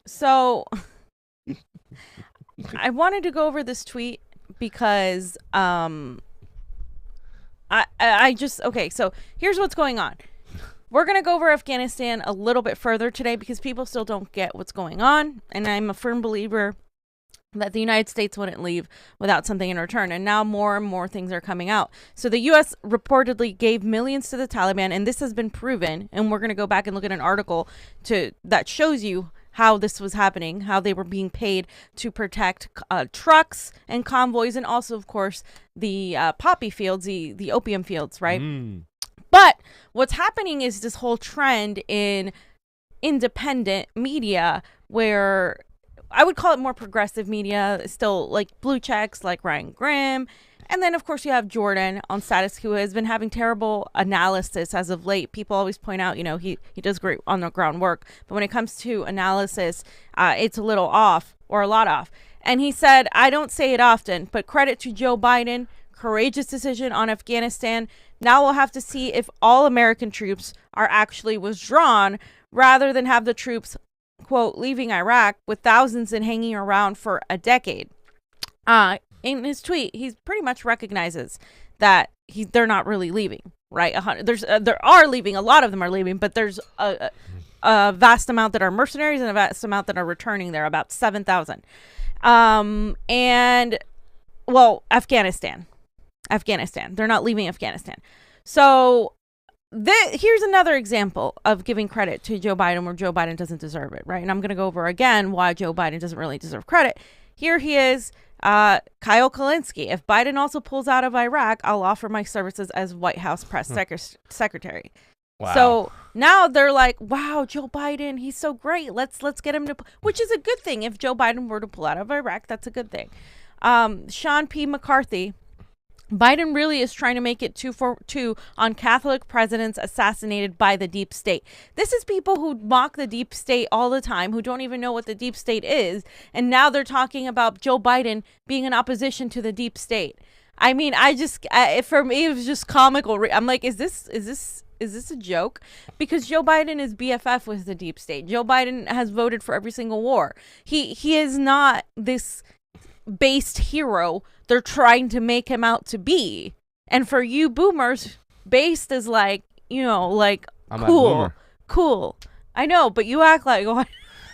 So I wanted to go over this tweet because I just okay, so here's what's going on. We're going to go over Afghanistan a little bit further today because people still don't get what's going on, and I'm a firm believer that the United States wouldn't leave without something in return. And now more and more things are coming out. So the U.S. reportedly gave millions to the Taliban, and this has been proven. And we're going to go back and look at an article that shows you how this was happening, how they were being paid to protect trucks and convoys, and also, of course, the poppy fields, the opium fields, right? But what's happening is this whole trend in independent media where I would call it more progressive media, still like blue checks like Ryan Grimm. And then, of course, you have Jordan on status, who has been having terrible analysis as of late. People always point out, he does great on the ground work. But when it comes to analysis, it's a little off or a lot off. And he said, I don't say it often, but credit to Joe Biden, courageous decision on Afghanistan. Now we'll have to see if all American troops are actually withdrawn rather than have the troops, quote, leaving Iraq with thousands and hanging around for a decade. In his tweet, he pretty much recognizes that they're not really leaving, right? There are leaving. A lot of them are leaving, but there's a vast amount that are mercenaries and a vast amount that are returning there, about 7,000. And, well, Afghanistan. They're not leaving Afghanistan. So here's another example of giving credit to Joe Biden where Joe Biden doesn't deserve it, right? And I'm going to go over again why Joe Biden doesn't really deserve credit. Here he is, Kyle Kalinske. If Biden also pulls out of Iraq, I'll offer my services as White House press secretary. Wow. So now they're like, wow, Joe Biden, he's so great. Let's get him to, which is a good thing. If Joe Biden were to pull out of Iraq, that's a good thing. Sean P. McCarthy. Biden really is trying to make it 2-for-2 on Catholic presidents assassinated by the deep state. This is people who mock the deep state all the time, who don't even know what the deep state is. And now they're talking about Joe Biden being in opposition to the deep state. I mean, for me, it was just comical. I'm like, is this a joke? Because Joe Biden is BFF with the deep state. Joe Biden has voted for every single war. He is not this based hero they're trying to make him out to be. And for you boomers, based is like, like I'm cool. I know, but you act like one.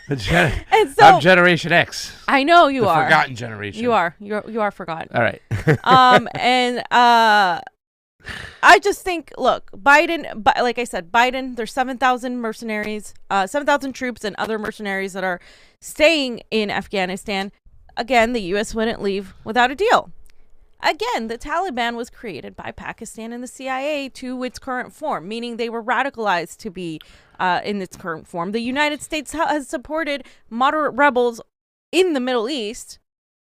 I'm Generation X. I know you are. Forgotten generation. You are forgotten. All right. And I just think, look, Biden, like I said, Biden, there's 7,000 mercenaries, 7,000 troops and other mercenaries that are staying in Afghanistan. Again, the U.S. wouldn't leave without a deal. Again, the Taliban was created by Pakistan and the CIA to its current form, meaning they were radicalized to be in its current form. The United States has supported moderate rebels in the Middle East,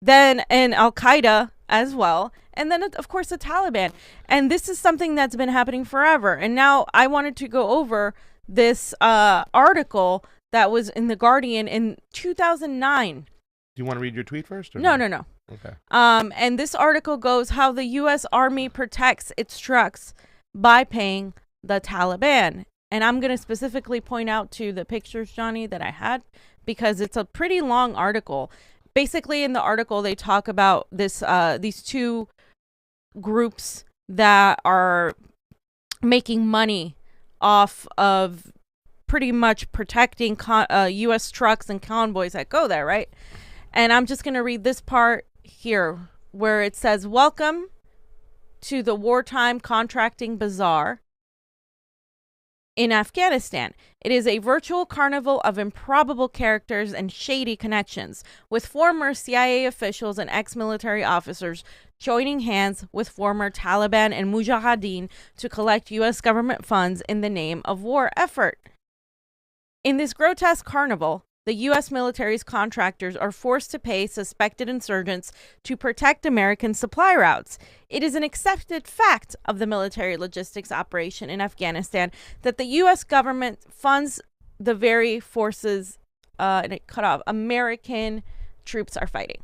then and Al-Qaeda as well, and then, of course, the Taliban. And this is something that's been happening forever. And now I wanted to go over this article that was in The Guardian in 2009. Do you want to read your tweet first? Or No. Okay. And this article goes how the U.S. Army protects its trucks by paying the Taliban. And I'm going to specifically point out to the pictures, Johnny, that I had, because it's a pretty long article. Basically, in the article, they talk about these two groups that are making money off of pretty much protecting U.S. trucks and convoys that go there, right? And I'm just going to read this part here where it says, welcome to the wartime contracting bazaar in Afghanistan. It is a virtual carnival of improbable characters and shady connections, with former CIA officials and ex-military officers joining hands with former Taliban and Mujahideen to collect U.S. government funds in the name of war effort. In this grotesque carnival, the U.S. military's contractors are forced to pay suspected insurgents to protect American supply routes. It is an accepted fact of the military logistics operation in Afghanistan that the U.S. government funds the very forces and it cut off American troops are fighting.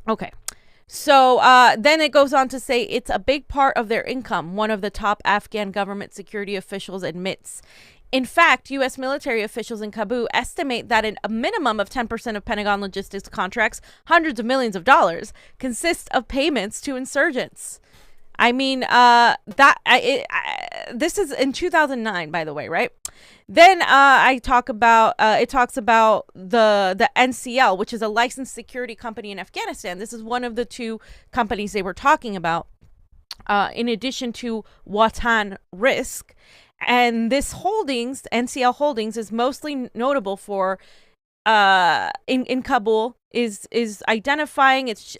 Okay. So then it goes on to say it's a big part of their income, one of the top Afghan government security officials admits. In fact, U.S. military officials in Kabul estimate that a minimum of 10% of Pentagon logistics contracts, hundreds of millions of dollars, consist of payments to insurgents. I mean, this is in 2009, by the way, right? Then it talks about the NCL, which is a licensed security company in Afghanistan. This is one of the two companies they were talking about, in addition to Watan Risk. And this holdings, NCL Holdings, is mostly notable for in Kabul is identifying its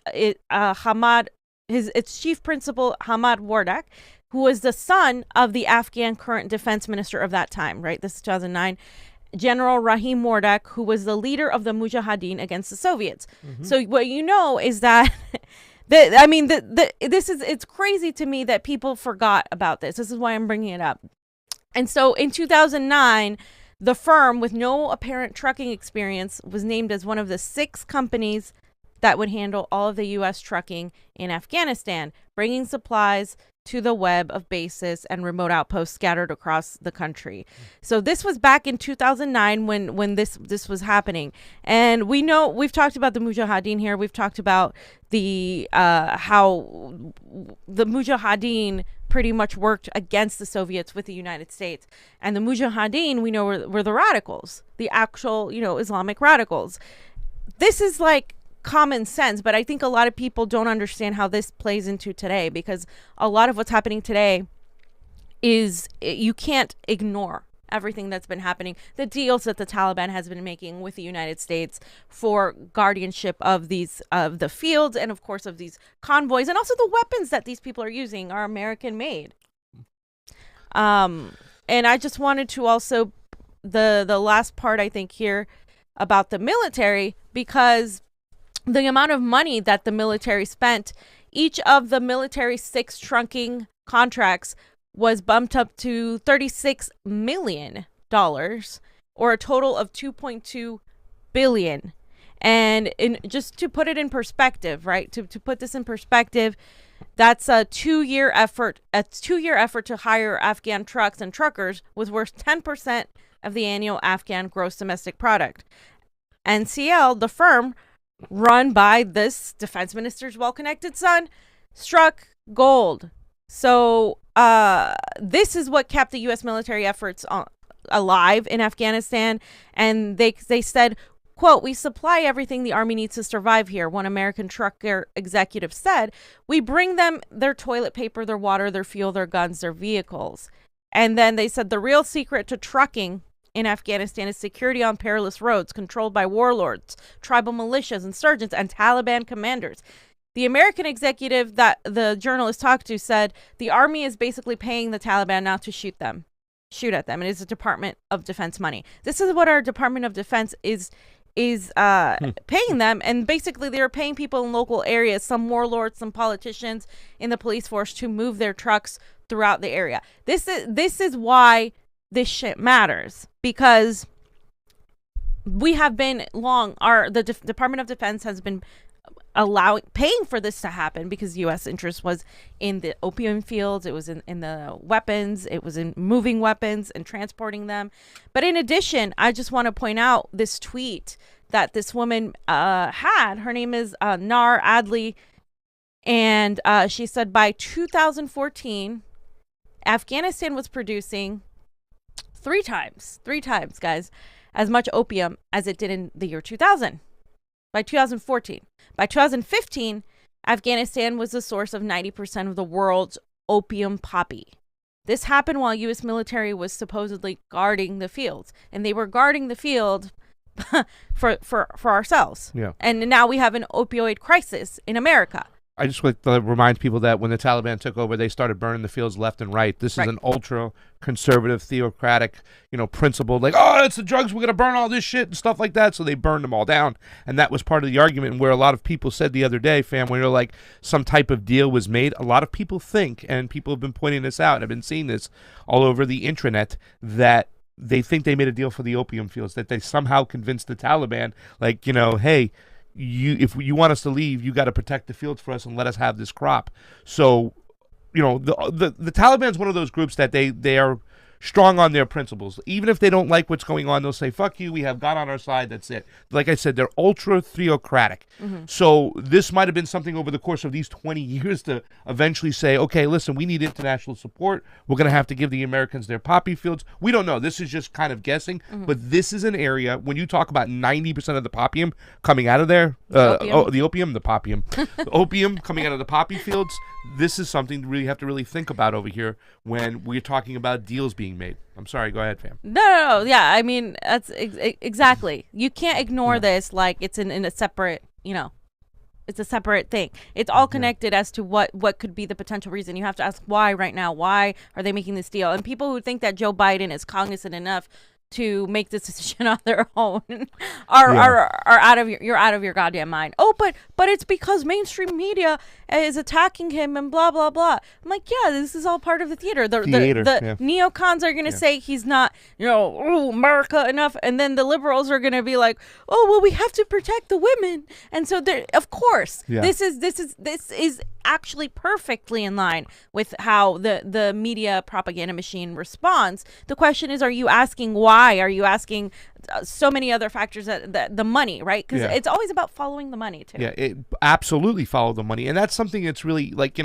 chief principal Hamad Wardak, who was the son of the Afghan current defense minister of that time, right? This is 2009. General Rahim Wardak, who was the leader of the Mujahideen against the Soviets. Mm-hmm. So what you know is that it's crazy to me that people forgot about this. This is why I'm bringing it up. And so in 2009, the firm with no apparent trucking experience was named as one of the 6 companies that would handle all of the U.S. trucking in Afghanistan, bringing supplies to the web of bases and remote outposts scattered across the country. So this was back in 2009 when this was happening. And we know, we've talked about the Mujahideen here. We've talked about the how the Mujahideen pretty much worked against the Soviets with the United States. And the Mujahideen, we know, were the radicals, the actual, Islamic radicals. This is like common sense, but I think a lot of people don't understand how this plays into today, because a lot of what's happening today is you can't ignore everything that's been happening. The deals that the Taliban has been making with the United States for guardianship of the fields, and of course of these convoys, and also the weapons that these people are using are American made. And I just wanted to also the last part, I think, here about the military, because the amount of money that the military spent, each of the military 6 trunking contracts was bumped up to $36 million, or a total of $2.2 billion. And just to put it in perspective, right? To put this in perspective, that's a 2-year effort. A 2-year effort to hire Afghan trucks and truckers was worth 10% of the annual Afghan gross domestic product. NCL, the firm run by this defense minister's well-connected son, struck gold. So this is what kept the U.S. military efforts alive in Afghanistan. And they said, quote, "We supply everything the Army needs to survive here," one American trucker executive said. "We bring them their toilet paper, their water, their fuel, their guns, their vehicles." And then they said the real secret to trucking in Afghanistan is security on perilous roads controlled by warlords, tribal militias, insurgents, and Taliban commanders. The American executive that the journalist talked to said the Army is basically paying the Taliban not to shoot at them. It is a Department of Defense money. This is what our Department of Defense is paying them. And basically they're paying people in local areas, some warlords, some politicians in the police force, to move their trucks throughout the area. This is why this shit matters, because we have been the Department of Defense has been paying for this to happen, because U.S. interest was in the opium fields, it was in the weapons, it was in moving weapons and transporting them. But in addition, I just want to point out this tweet that this woman had. Her name is Nar Adli, and she said by 2014, Afghanistan was producing three times, guys, as much opium as it did in the year 2000. By 2014. By 2015, Afghanistan was the source of 90% of the world's opium poppy. This happened while U.S. military was supposedly guarding the fields. And they were guarding the field for ourselves. Yeah. And now we have an opioid crisis in America. I just want to remind people that when the Taliban took over, they started burning the fields left and right. This is an ultra-conservative, theocratic, principle. Like, oh, it's the drugs, we're going to burn all this shit and stuff like that. So they burned them all down. And that was part of the argument where a lot of people said the other day, fam, when you're like, some type of deal was made. A lot of people think, and people have been pointing this out, and I've been seeing this all over the intranet, that they think they made a deal for the opium fields, that they somehow convinced the Taliban, like, hey, if you want us to leave, you got to protect the fields for us and let us have this crop. So, the Taliban's one of those groups that they are strong on their principles. Even if they don't like what's going on, they'll say, fuck you, we have God on our side, that's it. Like I said, they're ultra theocratic. So this might have been something over the course of these 20 years to eventually say, okay, listen, we need international support. We're going to have to give the Americans their poppy fields. We don't know. This is just kind of guessing. But this is an area, when you talk about 90% of the poppy coming out of there, the opium coming out of the poppy fields, this is something to really have to really think about over here when we're talking about deals being made. I'm sorry, go ahead, fam. No. Yeah, I mean, that's exactly. You can't ignore this like it's in a separate, it's a separate thing. It's all connected as to what could be the potential reason. You have to ask why right now. Why are they making this deal? And people who think that Joe Biden is cognizant enough to make this decision on their own are out of your goddamn mind. Oh, but it's because mainstream media is attacking him and blah blah blah. I'm like, yeah, this is all part of the theater. The neocons are gonna say he's not, America enough, and then the liberals are gonna be like, oh well, we have to protect the women, and so of course, this is actually perfectly in line with how the media propaganda machine responds. The question is, are you asking why? Are you asking so many other factors that the money, right? Because it's always about following the money too. Yeah, it absolutely follow the money. And that's something that's really like,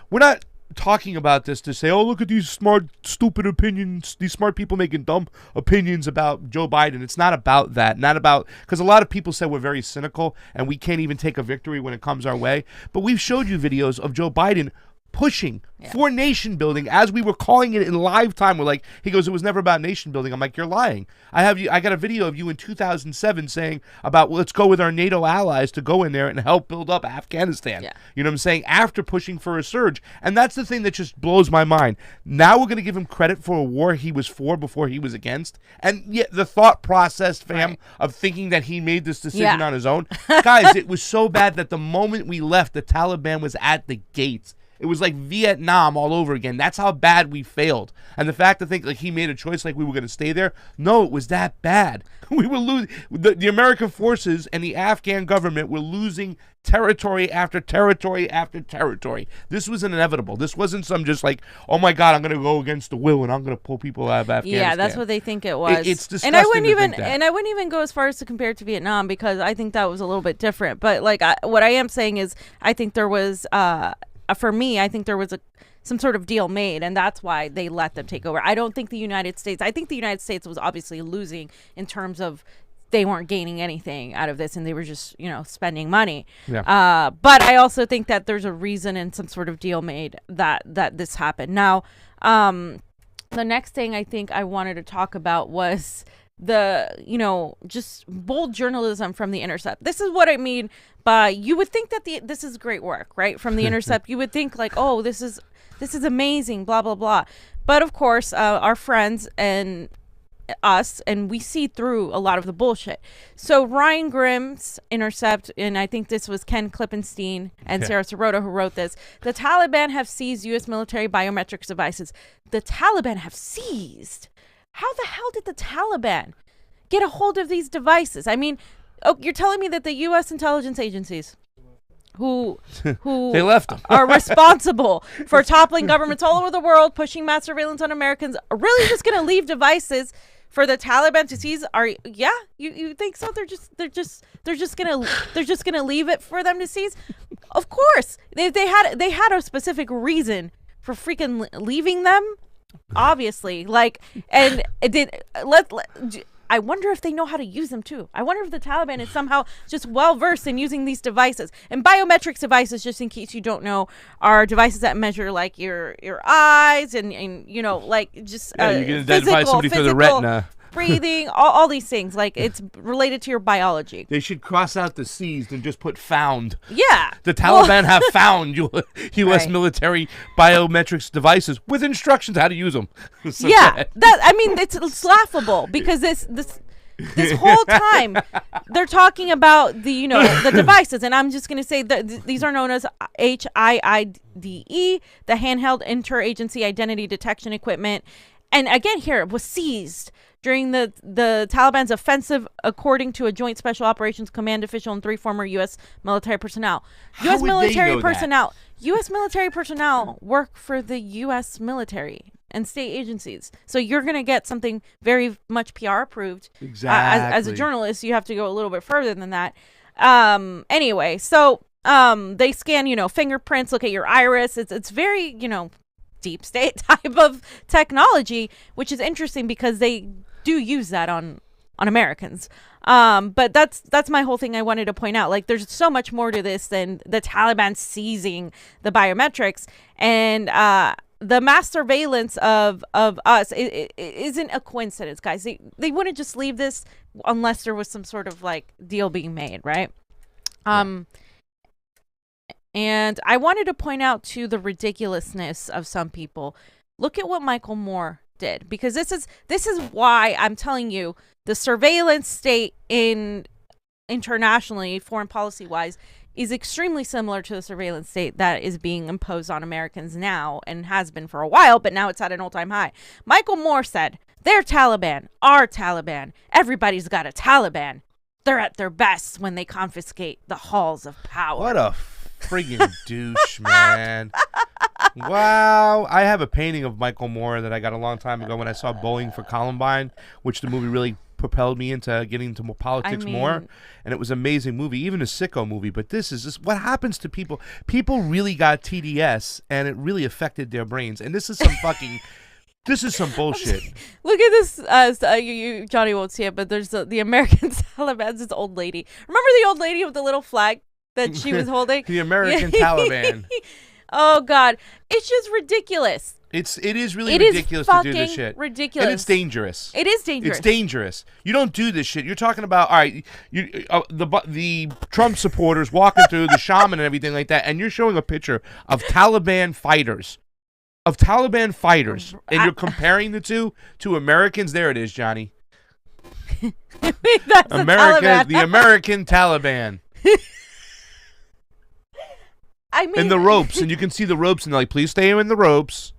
we're not talking about this to say, oh, look at these smart, stupid opinions, these smart people making dumb opinions about Joe Biden. It's not about that. Not about, because a lot of people say we're very cynical and we can't even take a victory when it comes our way. But we've showed you videos of Joe Biden pushing for nation building as we were calling it in live time. We're like, he goes, it was never about nation building. I'm like, you're lying. I got a video of you in 2007 saying about, well, let's go with our NATO allies to go in there and help build up Afghanistan. You know what I'm saying? After pushing for a surge. And that's the thing that just blows my mind. Now we're going to give him credit for a war he was for before he was against. And yet the thought process, fam, of thinking that he made this decision on his own. Guys, it was so bad that the moment we left, the Taliban was at the gates. It was like Vietnam all over again. That's how bad we failed. And the fact to think like he made a choice like we were going to stay there, no, it was that bad. We were losing. The American forces and the Afghan government were losing territory after territory after territory. This was inevitable. This wasn't some just like, oh my God, I'm going to go against the will and I'm going to pull people out of Afghanistan. Yeah, that's what they think it was. It's disgusting. And I wouldn't even go as far as to compare it to Vietnam because I think that was a little bit different. But like what I am saying is, I think there was. For me, I think there was some sort of deal made, and that's why they let them take over. I don't think the United States was obviously losing in terms of they weren't gaining anything out of this, and they were just, spending money. Yeah. But I also think that there's a reason and some sort of deal made that this happened. Now, the next thing I think I wanted to talk about was the just bold journalism from The Intercept. This is what I mean by, you would think that this is great work, right? From The Intercept, you would think like, oh, this is amazing, blah blah blah. But of course, our friends and us, and we see through a lot of the bullshit. So Ryan Grimm's Intercept, and I think this was Ken Klippenstein and Sarah Sirota who wrote this. The Taliban have seized U.S. military biometrics devices. The Taliban have seized. How the hell did the Taliban get a hold of these devices? I mean, you're telling me that the U.S. intelligence agencies who they left them. are responsible for toppling governments all over the world, pushing mass surveillance on Americans, are really just going to leave devices for the Taliban to seize? You think so? They're just gonna leave it for them to seize? Of course, they had a specific reason for freaking leaving them. Obviously, I wonder if they know how to use them too. I wonder if the Taliban is somehow just well versed in using these devices. And biometrics devices, just in case you don't know, are devices that measure like your eyes and like just you can identify somebody through the retina. Breathing, all these things. Like, it's related to your biology. They should cross out the seized and just put found. Yeah. The Taliban have found U.S. military biometrics devices with instructions how to use them. So it's laughable because this whole time they're talking about the devices, and I'm just going to say that these are known as HIIDE, the handheld interagency identity detection equipment. And again, here it was seized during the Taliban's offensive, according to a Joint Special Operations Command official and 3 former U.S. military personnel. U.S. military personnel work for the U.S. military, and state agencies. So you're going to get something very much PR approved. Exactly. As a journalist, you have to go a little bit further than that. Anyway, so they scan, fingerprints, look at your iris. It's very, deep state type of technology, which is interesting because they do use that on Americans. But that's my whole thing I wanted to point out. Like, there's so much more to this than the Taliban seizing the biometrics, and the mass surveillance of us isn't a coincidence, guys. They wouldn't just leave this unless there was some sort of like deal being made, right? And I wanted to point out to the ridiculousness of some people. Look at what Michael Moore did, because this is why I'm telling you the surveillance state internationally, foreign policy wise, is extremely similar to the surveillance state that is being imposed on Americans now and has been for a while, but now it's at an all-time high. Michael Moore said, "They're Taliban, our Taliban. Everybody's got a Taliban. They're at their best when they confiscate the halls of power." What a friggin' douche, man. Wow. I have a painting of Michael Moore that I got a long time ago when I saw Bowling for Columbine, which the movie really propelled me into getting into politics more. And it was an amazing movie, even a sicko movie. But this is just what happens to people. People really got TDS, and it really affected their brains. And this is some fucking... This is some bullshit. Look at this. Johnny won't see it, but there's the American Taliban, this old lady. Remember the old lady with the little flag that she was holding? The American Taliban. Oh, God. It's just ridiculous. It is really ridiculous to do this shit. Ridiculous. And it's dangerous. It is dangerous. It's dangerous. You don't do this shit. You're talking about, all right, the Trump supporters walking through, the shaman and everything like that, and you're showing a picture of Taliban fighters. And you're comparing the two to Americans. There it is, Johnny. That's the American Taliban. I mean, in the ropes, and you can see the ropes, and they're like, please stay in the ropes.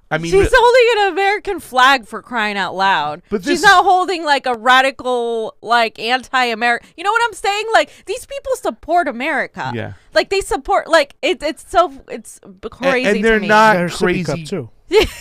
I mean, she's holding an American flag, for crying out loud. But she's not holding like a radical, like anti-American. You know what I'm saying? Like, these people support America. Yeah. Like, they support, like, it's crazy. And they're to me. not crazy too.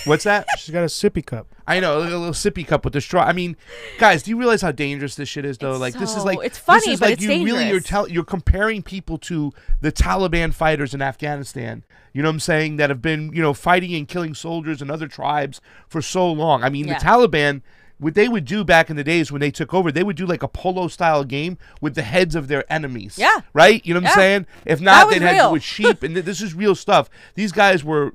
What's that? She's got a sippy cup. I know, a little sippy cup with the straw. I mean, guys, do you realize how dangerous this shit is, though? This is like, it's funny, this is but like it's you dangerous. Really you're comparing people to the Taliban fighters in Afghanistan. You know what I'm saying? That have been, fighting and killing soldiers and other tribes for so long. I mean, the Taliban, what they would do back in the days when they took over, they would do like a polo style game with the heads of their enemies. Yeah. Right? You know what I'm saying? If not, they'd have with sheep, and this is real stuff. These guys were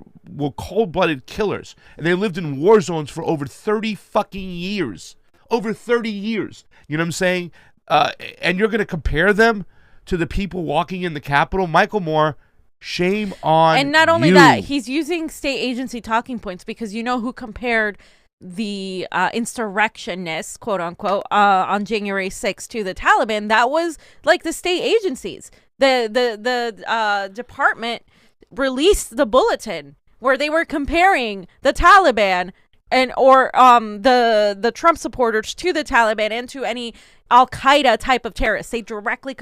cold-blooded killers, and they lived in war zones for over 30 fucking years. Over 30 years. You know what I'm saying? And you're going to compare them to the people walking in the Capitol? Michael Moore, shame on you. And not only that, he's using state agency talking points, because you know who compared the insurrectionists, quote unquote, on January 6th to the Taliban? That was like the state agencies. The department released the bulletin where they were comparing the Taliban or the Trump supporters to the Taliban and to any Al-Qaeda type of terrorists. They directly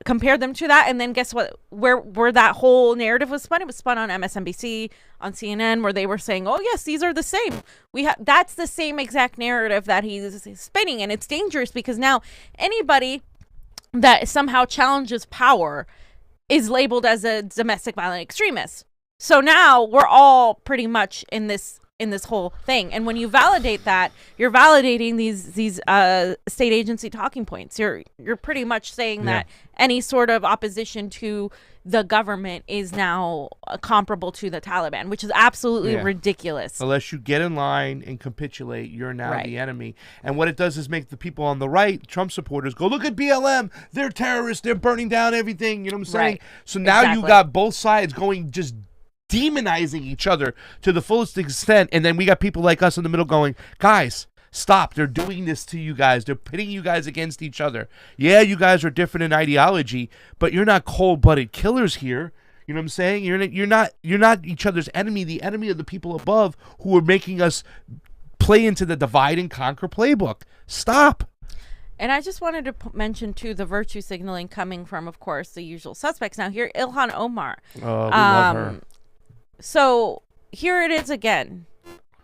compared them to that. And then guess what? Where that whole narrative was spun? It was spun on MSNBC, on CNN, where they were saying, oh, yes, these are the same. That's the same exact narrative that he's spinning. And it's dangerous because now anybody that somehow challenges power is labeled as a domestic violent extremist. So now we're all pretty much in this whole thing. And when you validate that, you're validating these state agency talking points. You're pretty much saying that any sort of opposition to the government is now comparable to the Taliban, which is absolutely ridiculous. Unless you get in line and capitulate, you're now the enemy. And what it does is make the people on the right, Trump supporters, go, look at BLM. They're terrorists. They're burning down everything. You know what I'm saying? Right. So now you got both sides going just demonizing each other to the fullest extent, and then we got people like us in the middle going, guys, stop, they're doing this to you guys, they're pitting you guys against each other. Yeah, you guys are different in ideology, but you're not cold-blooded killers here. You know what I'm saying? You're not each other's enemy, the enemy of the people above who are making us play into the divide and conquer playbook. Stop. And I just wanted to mention, too, the virtue signaling coming from, of course, the usual suspects. Now, here, Ilhan Omar. Oh, we love her. So here it is again.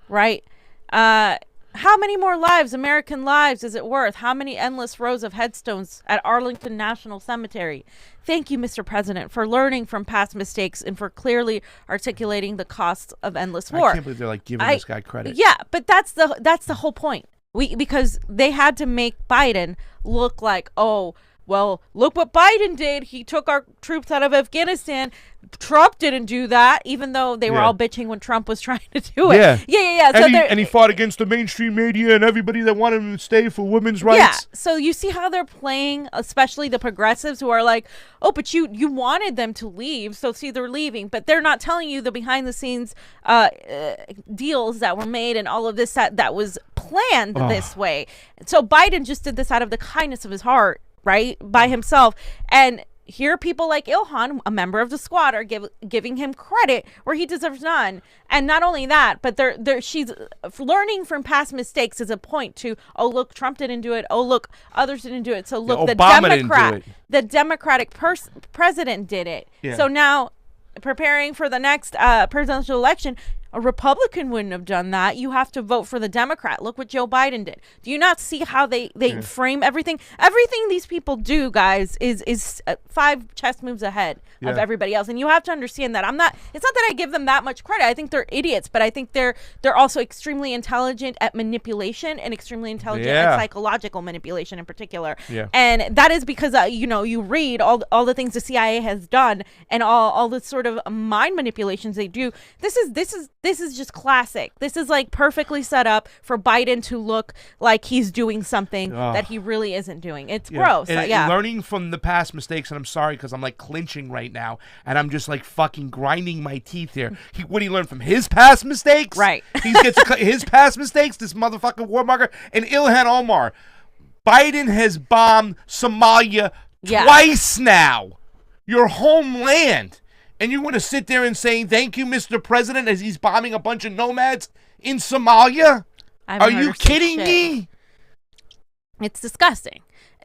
right? How many more lives, American lives, is it worth? How many endless rows of headstones at Arlington National Cemetery? Thank you, Mr. President, for learning from past mistakes and for clearly articulating the costs of endless war. I can't believe they're like giving this guy credit. Yeah, but that's the whole point. Because they had to make Biden look like, oh, well, look what Biden did. He took our troops out of Afghanistan. Trump didn't do that, even though they were all bitching when Trump was trying to do it. Yeah. And he fought against the mainstream media and everybody that wanted him to stay for women's rights. Yeah, so you see how they're playing, especially the progressives who are like, oh, but you wanted them to leave, so see, they're leaving. But they're not telling you the behind-the-scenes deals that were made and all of this that was planned this way. So Biden just did this out of the kindness of his heart, right, by himself. And here are people like Ilhan, a member of the squad, are giving him credit where he deserves none. And not only that, but she's learning from past mistakes as a point to, oh, look, Trump didn't do it. Oh, look, others didn't do it. So look, the Democratic president did it. Yeah. So now, preparing for the next presidential election, a Republican wouldn't have done that. You have to vote for the Democrat. Look what Joe Biden did. Do you not see how they frame everything? Everything these people do, guys, is 5 chess moves ahead of everybody else. And you have to understand that. It's not that I give them that much credit. I think they're idiots, but I think they're also extremely intelligent at manipulation and extremely intelligent at psychological manipulation in particular. Yeah. And that is because you read all the things the CIA has done and all the sort of mind manipulations they do. This is just classic. This is like perfectly set up for Biden to look like he's doing something that he really isn't doing. It's gross. And learning from the past mistakes, and I'm sorry because I'm like clinching right now, and I'm just like fucking grinding my teeth here. What he learned from his past mistakes? Right. He gets his past mistakes, this motherfucking warmonger, and Ilhan Omar. Biden has bombed Somalia twice now. Your homeland. And you want to sit there and say, thank you, Mr. President, as he's bombing a bunch of nomads in Somalia? Are you kidding me? It's disgusting.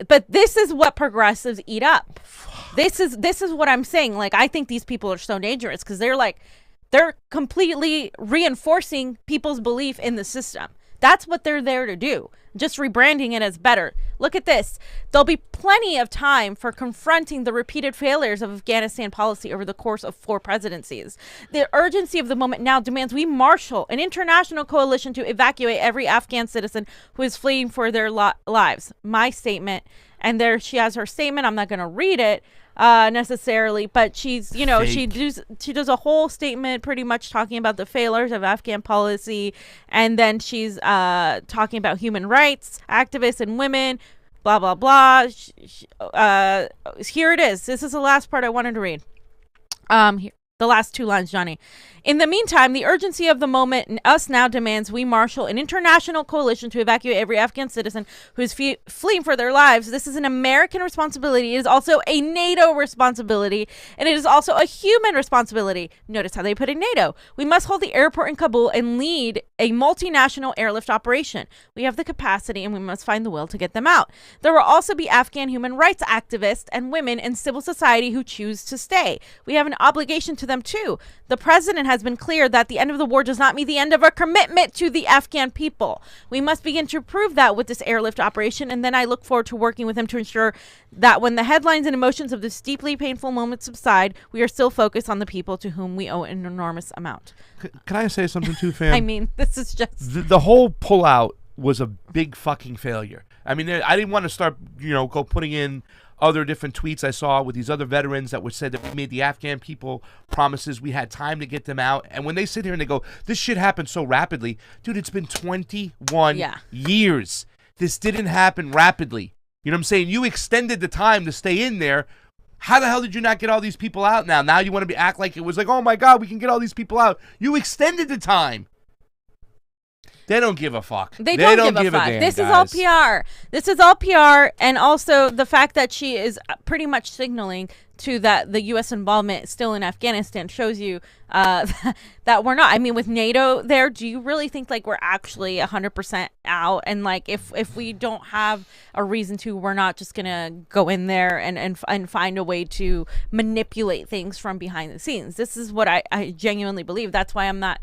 But this is what progressives eat up. This is what I'm saying. Like, I think these people are so dangerous because they're completely reinforcing people's belief in the system. That's what they're there to do. Just rebranding it as better. Look at this. There'll be plenty of time for confronting the repeated failures of Afghanistan policy over the course of 4 presidencies. The urgency of the moment now demands we marshal an international coalition to evacuate every Afghan citizen who is fleeing for their lives. My statement. And there she has her statement. I'm not going to read it necessarily, but she's, she does a whole statement pretty much talking about the failures of Afghan policy, and then she's talking about human rights activists and women, blah blah blah. Here it is. This is the last part I wanted to read. Here, the last 2 lines, Johnny. In the meantime, the urgency of the moment in us now demands we marshal an international coalition to evacuate every Afghan citizen who is fleeing for their lives. This is an American responsibility. It is also a NATO responsibility, and it is also a human responsibility. Notice how they put in NATO. We must hold the airport in Kabul and lead a multinational airlift operation. We have the capacity, and we must find the will to get them out. There will also be Afghan human rights activists and women in civil society who choose to stay. We have an obligation to them, too. The president has been clear that the end of the war does not mean the end of our commitment to the Afghan people. We must begin to prove that with this airlift operation, and then I look forward to working with him to ensure that when the headlines and emotions of this deeply painful moment subside, we are still focused on the people to whom we owe an enormous amount. Can I say something too, fam? I mean, this is just... The whole pullout was a big fucking failure. I mean, I didn't want to start, go putting in other different tweets I saw with these other veterans that said that we made the Afghan people promises, we had time to get them out. And when they sit here and they go, this shit happened so rapidly. Dude, it's been 21 years. This didn't happen rapidly. You know what I'm saying? You extended the time to stay in there. How the hell did you not get all these people out now? Now you want to act like it was like, oh my God, we can get all these people out. You extended the time. They don't give a fuck. They don't give a fuck. This is all PR. This is all PR, and also the fact that she is pretty much signaling to that the U.S. involvement still in Afghanistan shows you that we're not. I mean, with NATO there, do you really think like we're actually 100% out? And like if we don't have a reason to, we're not just gonna go in there and find a way to manipulate things from behind the scenes. This is what I genuinely believe. That's why I'm not,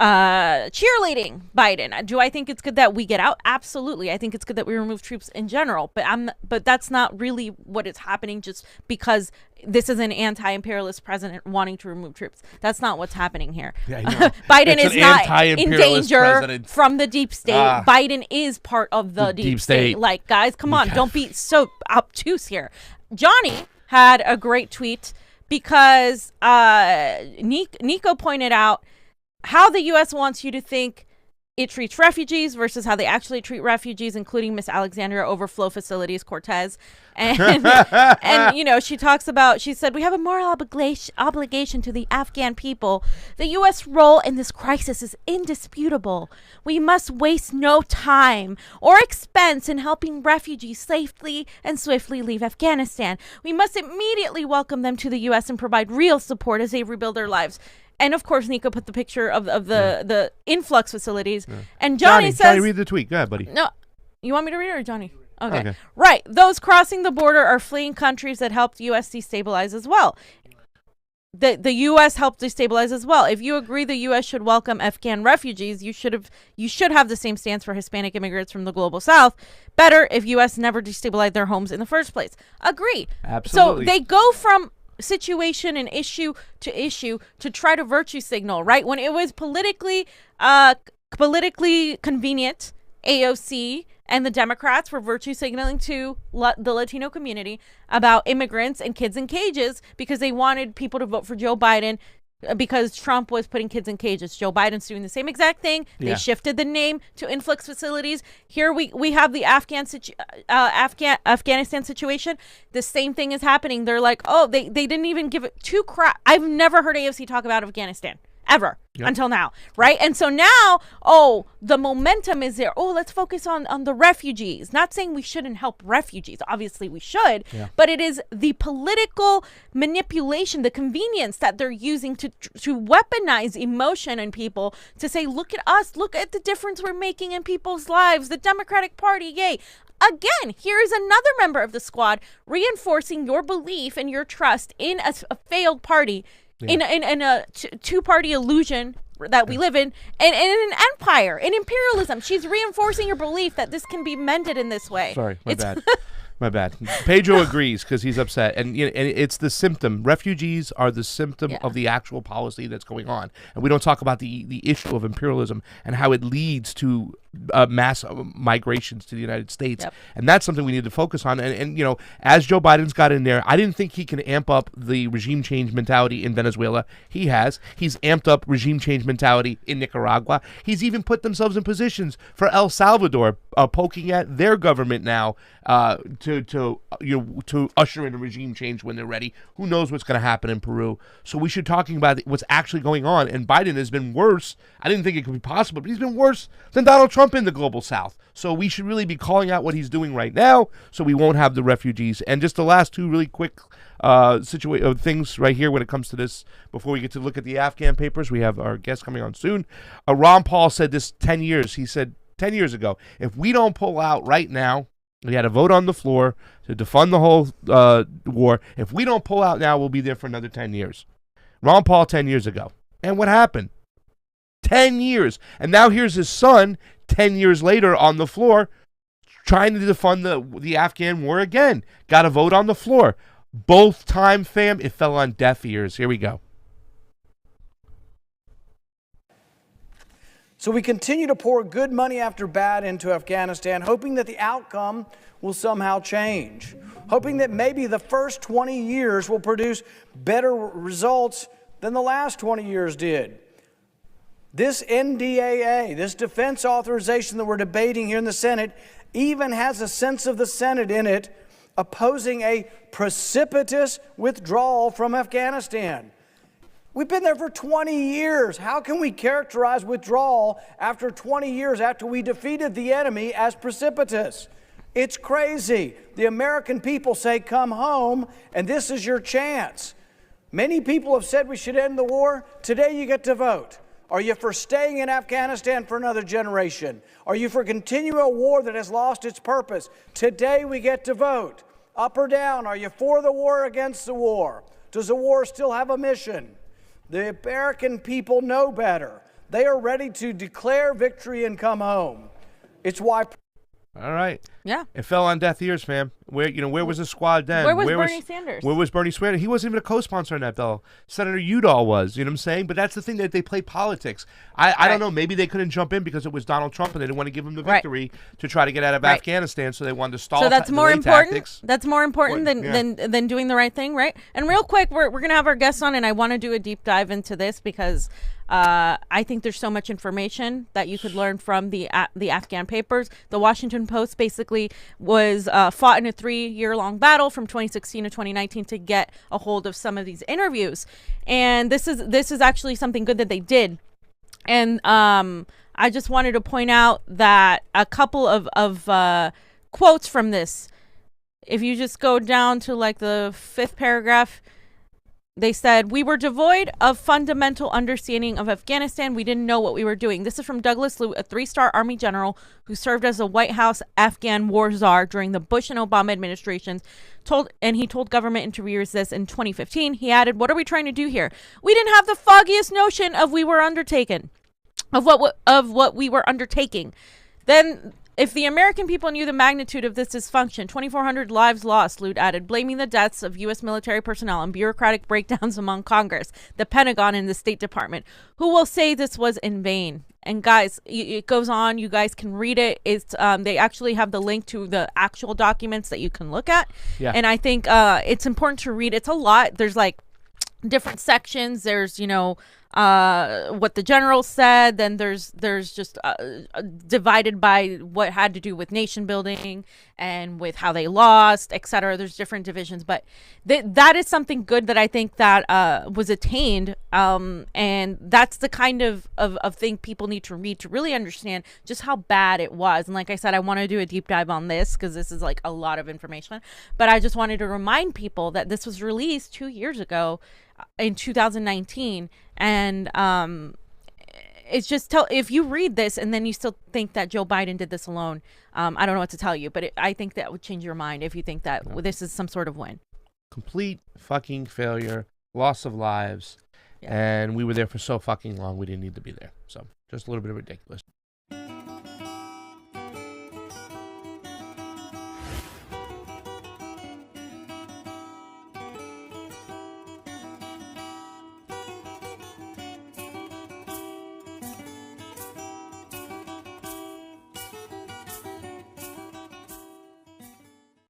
cheerleading Biden. Do I think it's good that we get out? Absolutely. I think it's good that we remove troops in general, but that's not really what is happening just because this is an anti-imperialist president wanting to remove troops. That's not what's happening here. Yeah, I know. Biden is not in danger president. from the deep state. Biden is part of the deep state. Like, guys, come on, don't be so obtuse here. Jonny had a great tweet because Niko pointed out how the U.S. wants you to think it treats refugees versus how they actually treat refugees, including Miss Alexandria Overflow Facilities Cortez. And, and she said, we have a moral obligation to the Afghan people. The U.S. role in this crisis is indisputable. We must waste no time or expense in helping refugees safely and swiftly leave Afghanistan. We must immediately welcome them to the U.S. and provide real support as they rebuild their lives. And of course, Niko put the picture of the influx facilities. Yeah. And Jonny says, Jonny, read the tweet. Go ahead, buddy. No, you want me to read it or Jonny? Okay. Right. Those crossing the border are fleeing countries that helped U.S. destabilize as well. The U.S. helped destabilize as well. If you agree the U.S. should welcome Afghan refugees, you should have the same stance for Hispanic immigrants from the global South. Better if U.S. never destabilized their homes in the first place. Agree. Absolutely. So they go from situation and issue to try to virtue signal, right? When it was politically convenient, AOC and the Democrats were virtue signaling to the Latino community about immigrants and kids in cages because they wanted people to vote for Joe Biden because Trump was putting kids in cages. Joe Biden's doing the same exact thing. They shifted the name to influx facilities. Here we have the Afghanistan situation. The same thing is happening. They're like, oh, they didn't even give it two crap. I've never heard AOC talk about Afghanistan ever until now, right? And so now, the momentum is there. Let's focus on the refugees. Not saying we shouldn't help refugees. Obviously we should, but it is the political manipulation, the convenience that they're using to weaponize emotion in people to say, look at us, look at the difference we're making in people's lives. The Democratic Party, yay. Again, here is another member of the squad reinforcing your belief and your trust in a failed party. In a two-party illusion that we live in, and in an empire, in imperialism. She's reinforcing your belief that this can be mended in this way. Sorry, my bad. My bad. Pedro agrees because he's upset, and it's the symptom. Refugees are the symptom of the actual policy that's going on, and we don't talk about the issue of imperialism and how it leads to mass migrations to the United States, and that's something we need to focus on. And as Joe Biden's got in there, I didn't think he can amp up the regime change mentality in Venezuela. He's amped up regime change mentality in Nicaragua. He's even put themselves in positions for El Salvador, poking at their government now to usher in a regime change when they're ready. Who knows what's going to happen in Peru? So we should talking about what's actually going on. And Biden has been worse. I didn't think it could be possible, but he's been worse than Donald Trump in the global South. So we should really be calling out what he's doing right now, so we won't have the refugees. And just the last two really quick things right here when it comes to this, before we get to look at the Afghan papers. We have our guest coming on soon. Ron Paul said this 10 years. He said 10 years ago, if we don't pull out right now, we had a vote on the floor to defund the whole war. If we don't pull out now, we'll be there for another 10 years. Ron Paul 10 years ago. And what happened? 10 years. And now here's his son 10 years later on the floor trying to defund the Afghan war again. Got a vote on the floor. Both time, fam, it fell on deaf ears. Here we go. So we continue to pour good money after bad into Afghanistan, hoping that the outcome will somehow change, hoping that maybe the first 20 years will produce better results than the last 20 years did. This NDAA, this defense authorization that we're debating here in the Senate, even has a sense of the Senate in it, opposing a precipitous withdrawal from Afghanistan. We've been there for 20 years. How can we characterize withdrawal after 20 years after we defeated the enemy as precipitous? It's crazy. The American people say, come home, and this is your chance. Many people have said we should end the war. Today you get to vote. Are you for staying in Afghanistan for another generation? Are you for continuing a war that has lost its purpose? Today we get to vote. Up or down, are you for the war or against the war? Does the war still have a mission? The American people know better. They are ready to declare victory and come home. It's why. All right. Yeah. It fell on deaf ears, fam. Where was the squad then? Where was Bernie Sanders? Where was Bernie Sanders? He wasn't even a co-sponsor on that bill. Senator Udall was. You know what I'm saying? But that's the thing, that they play politics. I don't know. Maybe they couldn't jump in because it was Donald Trump and they didn't want to give him the victory to try to get out of Afghanistan, so they wanted to stall. So that's more important. Tactics. That's more important than doing the right thing, right? And real quick, we're gonna have our guests on, and I want to do a deep dive into this because I think there's so much information that you could learn from the Afghan papers. The Washington Post basically was fought in a 3-year-long battle from 2016 to 2019 to get a hold of some of these interviews, and this is actually something good that they did. And I just wanted to point out that a couple of quotes from this. If you just go down to like the 5th paragraph, they said, "We were devoid of fundamental understanding of Afghanistan. We didn't know what we were doing." This is from Douglas Lute, a 3-star Army general who served as a White House Afghan war czar during the Bush and Obama administrations. He told government interviewers this in 2015. He added, "What are we trying to do here? We didn't have the foggiest notion of what we were undertaking. Then, if the American people knew the magnitude of this dysfunction, 2,400 lives lost," Lute added, blaming the deaths of U.S. military personnel and bureaucratic breakdowns among Congress, the Pentagon, and the State Department. "Who will say this was in vain?" And guys, it goes on. You guys can read it. It's they actually have the link to the actual documents that you can look at. Yeah. And I think it's important to read. It's a lot. There's like different sections. There's, what the general said, then there's just divided by what had to do with nation building and with how they lost, etc. There's different divisions, but that is something good that I think that was attained, and that's the kind of thing people need to read to really understand just how bad it was. And like I said, I want to do a deep dive on this because this is like a lot of information, but I just wanted to remind people that this was released 2 years ago in 2019, and it's just if you read this and then you still think that Joe Biden did this alone, I don't know what to tell you, but I think that would change your mind if you think that this is some sort of win. Complete fucking failure, loss of lives, and we were there for so fucking long we didn't need to be there. So just a little bit ridiculous.